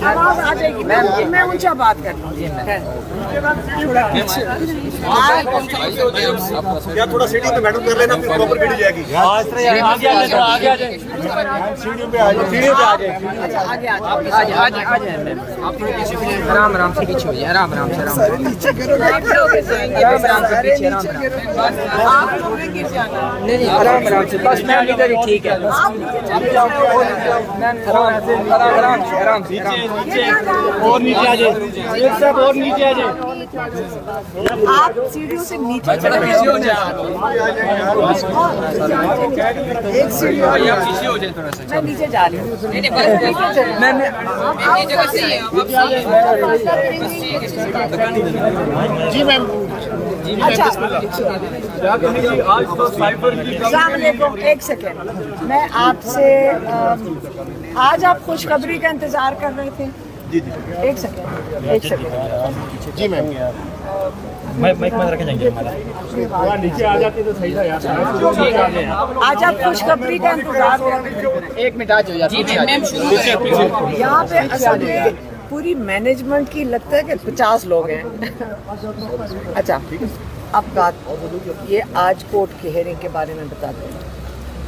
आवाज आ जाएगी, मैं ऊंचा बात कर लूँगी। या थोड़ा सीढ़ी पे मैडम कर लेना, फिर प्रॉपर वीडियो जाएगी। सीढ़ी पे आ जाए, सीढ़ी पे आ जाए। आप थोड़े पीछे आराम आराम से पीछे हो जाए, आराम आराम से आराम से पीछे नहीं आराम आराम से, बस मैम इधर ही ठीक है। आराम से और नीचे आ जाए, एक सब और नीचे आ जाए। आप सीढ़ियों से नीचे चले गए, एक सीढ़ी मैं नीचे जा रही हूँ। जी मैम। अच्छा, अस्सलाम वालेकुम। एक सेकेंड, मैं आपसे आज आप खुशखबरी का इंतजार कर रहे थे? जी जी। एक सेकेंड जी मैम। माइक में रखे जाएंगे हमारा। नीचे आ जाती तो सही था यार। आज आप खुशखबरी का इंतजार कर रहे थे? एक मिनट आ जाओ यार। यहाँ पे असल में पूरी मैनेजमेंट की लगता है कि 50 लोग हैं। अच्छा, अब बात ये आज कोर्ट की हेयरिंग के बारे में बताते हैं।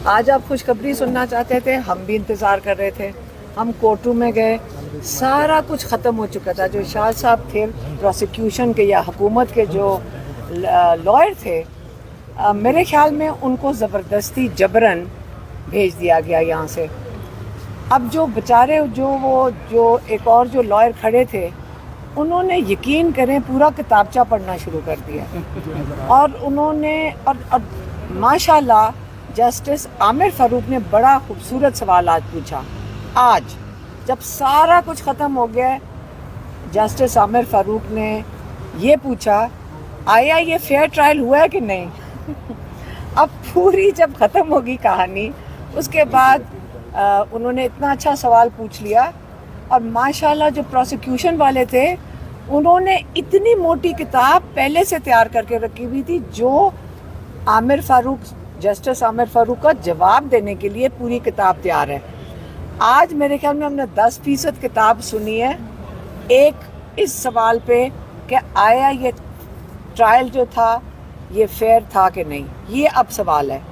आज आप खुशखबरी सुनना चाहते थे, हम भी इंतज़ार कर रहे थे। हम कोर्ट रूम में गए, सारा कुछ ख़त्म हो चुका था। जो शाह साहब थे प्रोसिक्यूशन के या हुकूमत के जो लॉयर थे, मेरे ख्याल में उनको ज़बरदस्ती जबरन भेज दिया गया यहाँ से। अब जो बेचारे जो एक और जो लॉयर खड़े थे, उन्होंने यकीन करें पूरा किताबचा पढ़ना शुरू कर दिया। और उन्होंने और माशाल्लाह जस्टिस आमिर फ़ारूक ने बड़ा खूबसूरत सवाल आज पूछा। आज जब सारा कुछ ख़त्म हो गया, जस्टिस आमिर फ़ारूक ने ये पूछा, आया ये फेयर ट्रायल हुआ है कि नहीं? अब पूरी जब ख़त्म होगी कहानी, उसके बाद उन्होंने इतना अच्छा सवाल पूछ लिया। और माशाल्लाह जो प्रोसिक्यूशन वाले थे, उन्होंने इतनी मोटी किताब पहले से तैयार करके रखी हुई थी, जो आमिर फ़ारूक जस्टिस आमिर फ़ारूक का जवाब देने के लिए पूरी किताब तैयार है। आज मेरे ख्याल में हमने 10% किताब सुनी है, एक इस सवाल पे कि आया ये ट्रायल जो था ये फेयर था कि नहीं, ये अब सवाल है।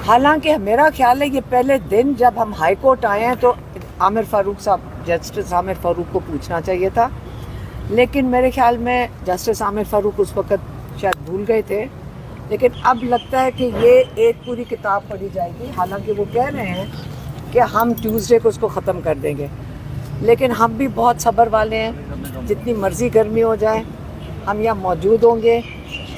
हालांकि मेरा ख्याल है ये पहले दिन जब हम हाई कोर्ट आए हैं तो आमिर फ़ारूक साहब, जस्टिस आमिर फ़ारूक को पूछना चाहिए था, लेकिन मेरे ख्याल में जस्टिस आमिर फ़ारूक उस वक़्त शायद भूल गए थे। लेकिन अब लगता है कि ये एक पूरी किताब पढ़ी जाएगी। हालांकि वो कह रहे हैं कि हम ट्यूसडे को उसको ख़त्म कर देंगे, लेकिन हम भी बहुत सब्र वाले हैं। जितनी मर्ज़ी गर्मी हो जाए, हम यहाँ मौजूद होंगे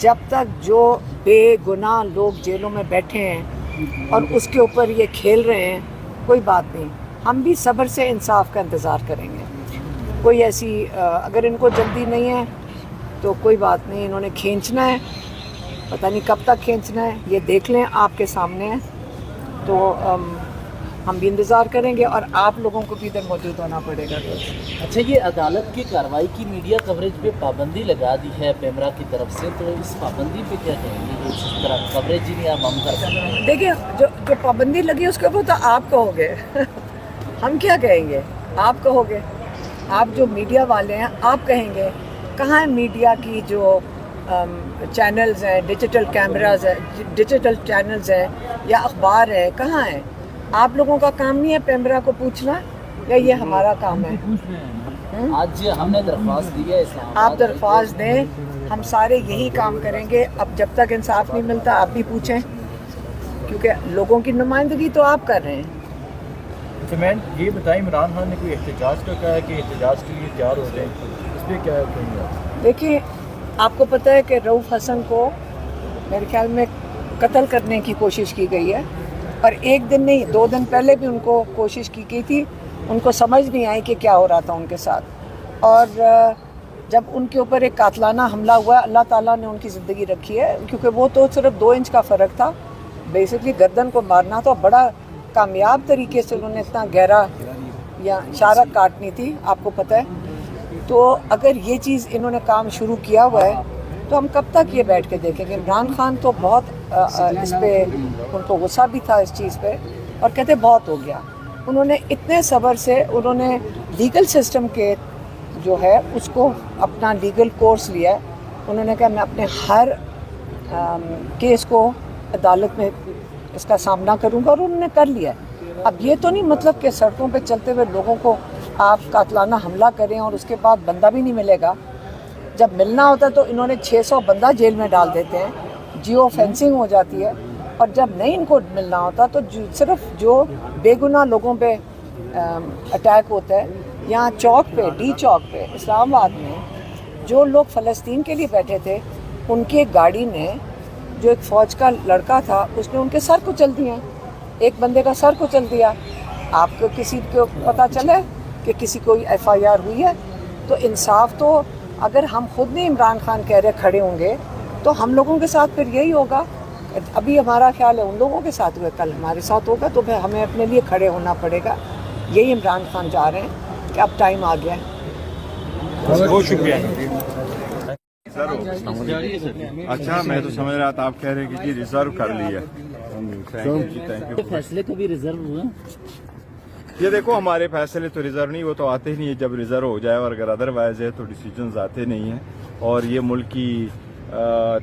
जब तक जो बेगुनाह लोग जेलों में बैठे हैं और उसके ऊपर ये खेल रहे हैं। कोई बात नहीं, हम भी सब्र से इंसाफ का इंतज़ार करेंगे। कोई ऐसी अगर इनको जल्दी नहीं है तो कोई बात नहीं, इन्होंने खींचना है, पता नहीं कब तक खींचना है, ये देख लें, आपके सामने है। तो हम भी इंतज़ार करेंगे और आप लोगों को भी इधर मौजूद होना पड़ेगा। अच्छा, ये अदालत की कार्रवाई की मीडिया कवरेज पे पाबंदी लगा दी है पेमरा की तरफ से, तो इस पाबंदी पे क्या कहेंगे? इस तरह कवरेज ही नहीं आप हम कर सकते। देखिए, जो पाबंदी लगी उसके ऊपर तो आप कहोगे हम क्या कहेंगे? आप कहोगे, आप जो मीडिया वाले हैं आप कहेंगे। कहाँ है मीडिया की जो चैनल्स हैं, डिजिटल कैमराज है, डिजिटल चैनल्स हैं या अखबार है, कहाँ है? आप लोगों का काम नहीं है पेमरा को पूछना, या ये हमारा काम है? आज हमने दरख्वास्त दी है, आप दरख्वास्त दें, हम सारे यही काम करेंगे। अब जब तक इंसाफ नहीं मिलता आप भी पूछें, क्योंकि लोगों की नुमाइंदगी तो आप कर रहे हैं। तो मैम ये बताएं, इमरान खान ने कोई एहतजाज का कहा है कि एहतजाज के लिए तैयार हो जाए, इस पर क्या कहेंगे? देखिए, आपको पता है कि रऊफ़ हसन को मेरे ख्याल में कत्ल करने की कोशिश की गई है, और एक दिन नहीं 2 दिन पहले भी उनको कोशिश की गई थी। उनको समझ नहीं आई कि क्या हो रहा था उनके साथ, और जब उनके ऊपर एक कातलाना हमला हुआ, अल्लाह ताला ने उनकी ज़िंदगी रखी है, क्योंकि वो तो सिर्फ 2 इंच का फ़र्क था। बेसिकली गर्दन को मारना तो बड़ा कामयाब तरीके से उन्होंने इतना गहरा या शारक काटनी थी, आपको पता है। तो अगर ये चीज़ इन्होंने काम शुरू किया हुआ है तो हम कब तक ये बैठ के देखेंगे? इमरान खान तो बहुत इस पे उनको गुस्सा भी था इस चीज़ पे, और कहते बहुत हो गया। उन्होंने इतने सब्र से उन्होंने लीगल सिस्टम के जो है उसको अपना लीगल कोर्स लिया है। उन्होंने कहा मैं अपने हर केस को अदालत में इसका सामना करूंगा, और उन्होंने कर लिया है। अब ये तो नहीं मतलब कि सड़कों पे चलते हुए लोगों को आप कातलाना हमला करें और उसके बाद बंदा भी नहीं मिलेगा। जब मिलना होता है तो इन्होंने 600 बंदा जेल में डाल देते हैं, जियो फेंसिंग हो जाती है, और जब नहीं इनको मिलना होता तो सिर्फ जो बेगुनाह लोगों पे अटैक होता है, यहाँ चौक पे, डी चौक पे इस्लामाबाद में जो लोग फ़लस्तीन के लिए बैठे थे, उनकी एक गाड़ी ने, जो एक फ़ौज का लड़का था, उसने उनके सर कुचल दिए। एक बंदे का सर कुचल दिया। आपको किसी को पता चला कि किसी कोई FIR हुई है? तो इंसाफ तो अगर हम खुद नहीं इमरान खान कह रहे खड़े होंगे तो हम लोगों के साथ फिर यही होगा। अभी हमारा ख्याल है उन लोगों के साथ हुआ, कल हमारे साथ होगा, तो फिर हमें अपने लिए खड़े होना पड़ेगा। यही इमरान खान चाह रहे हैं कि अब टाइम आ गया है। बहुत शुक्रिया। अच्छा, मैं तो समझ रहा था आप कह रहे हैं कि जी रिजर्व कर लिया। Thank you. फैसले कभी रिजर्व हुआ? ये देखो, हमारे फैसले तो रिजर्व नहीं, वो तो आते ही नहीं है। जब रिजर्व हो जाए और अगर अदरवाइज है तो डिसीजंस आते नहीं हैं। और ये मुल्क की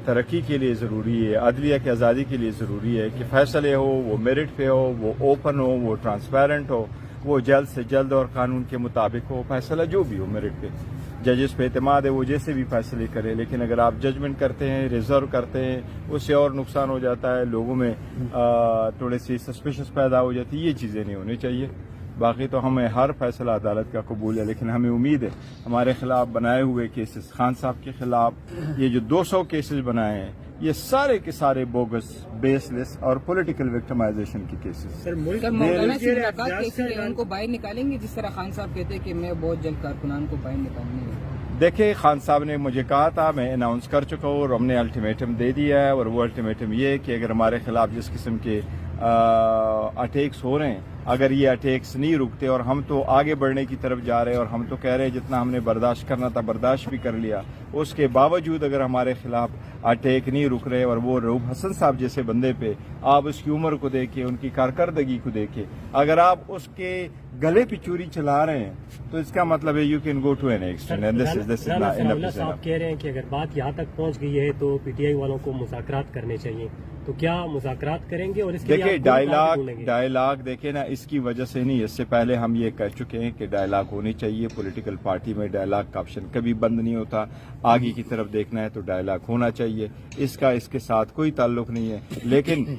तरक्की के लिए ज़रूरी है, अदलिया की आज़ादी के लिए ज़रूरी है कि फैसले हो वो मेरिट पे हो, वो ओपन हो, वो ट्रांसपेरेंट हो, वो जल्द से जल्द और कानून के मुताबिक हो। फैसला जो भी हो मेरिट पे, जजेस पे एतमाद है, वो जैसे भी फैसले करें। लेकिन अगर आप जजमेंट करते हैं, रिजर्व करते हैं, उससे और नुकसान हो जाता है, लोगों में थोड़ी सी सस्पिशस पैदा हो जाती है। ये चीज़ें नहीं होनी चाहिए। बाकी तो हमें हर फैसला अदालत का कबूल है, लेकिन हमें उम्मीद है हमारे खिलाफ बनाए हुए केसेस, खान साहब के खिलाफ ये जो 200 केसेस बनाए हैं, ये सारे के सारे बोगस, बेसलेस और पॉलिटिकल विक्टिमाइजेशन के केसेस। सर मौलाना से मुलाकात कैसे है? उनको बाहर निकालेंगे जिस तरह खान साहब कहते हैं कि मैं बहुत जल्द कारकुनान को बाहर निकालूंगा? देखिए, खान साहब ने मुझे कहा था, मैं अनाउंस कर चुका हूँ और हमने अल्टीमेटम दे दिया है। और वो अल्टीमेटम ये है कि अगर हमारे खिलाफ जिस किस्म के अटैक्स हो रहे हैं, अगर ये अटैक्स नहीं रुकते और हम तो आगे बढ़ने की तरफ जा रहे हैं, और हम तो कह रहे हैं जितना हमने बर्दाश्त करना था बर्दाश्त भी कर लिया, उसके बावजूद अगर हमारे खिलाफ अटैक नहीं रुक रहे, और वो रऊफ हसन साहब जैसे बंदे पे आप उसकी उम्र को देखें, उनकी कारकर्दगी को देखें, अगर आप उसके गले पे चूरी चला रहे हैं तो इसका मतलब है you can go to an extend and this is आप कह रहे हैं कि अगर बात यहाँ तक पहुँच गई है तो PTI वालों को मुज़ाकरात करने चाहिए, तो क्या मुज़ाकरात करेंगे? और इसके देखिए, डायलॉग देखे ना, इसकी वजह से नहीं, इससे पहले हम ये कह चुके हैं कि डायलॉग होनी चाहिए। पॉलिटिकल पार्टी में डायलॉग का ऑप्शन कभी बंद नहीं होता। आगे की तरफ देखना है तो डायलॉग होना चाहिए। इसका इसके साथ कोई ताल्लुक नहीं है। लेकिन